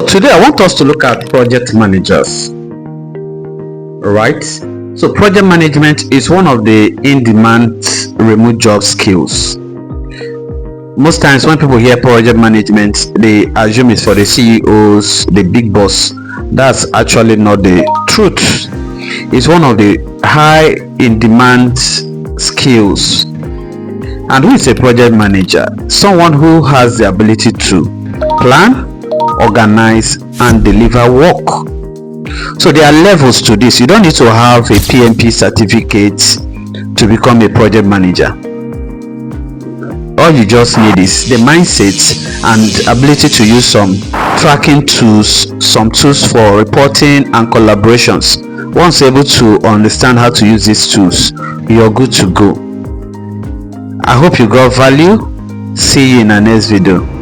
Today I want us to look at project managers. Right? So project management is one of the in-demand remote job skills. Most times when people hear project management, they assume it's for the CEOs, the big boss. That's actually not the truth. It's one of the high in-demand skills. And who is a project manager? Someone who has the ability to plan, organize, and deliver work. So there are levels to this. You don't need to have a PMP certificate to become a project manager. All you just need is the mindset and ability to use some tracking tools, some tools for reporting and collaborations. Once you're able to understand how to use these tools, you're good to go. I hope you got value. See you in the next video.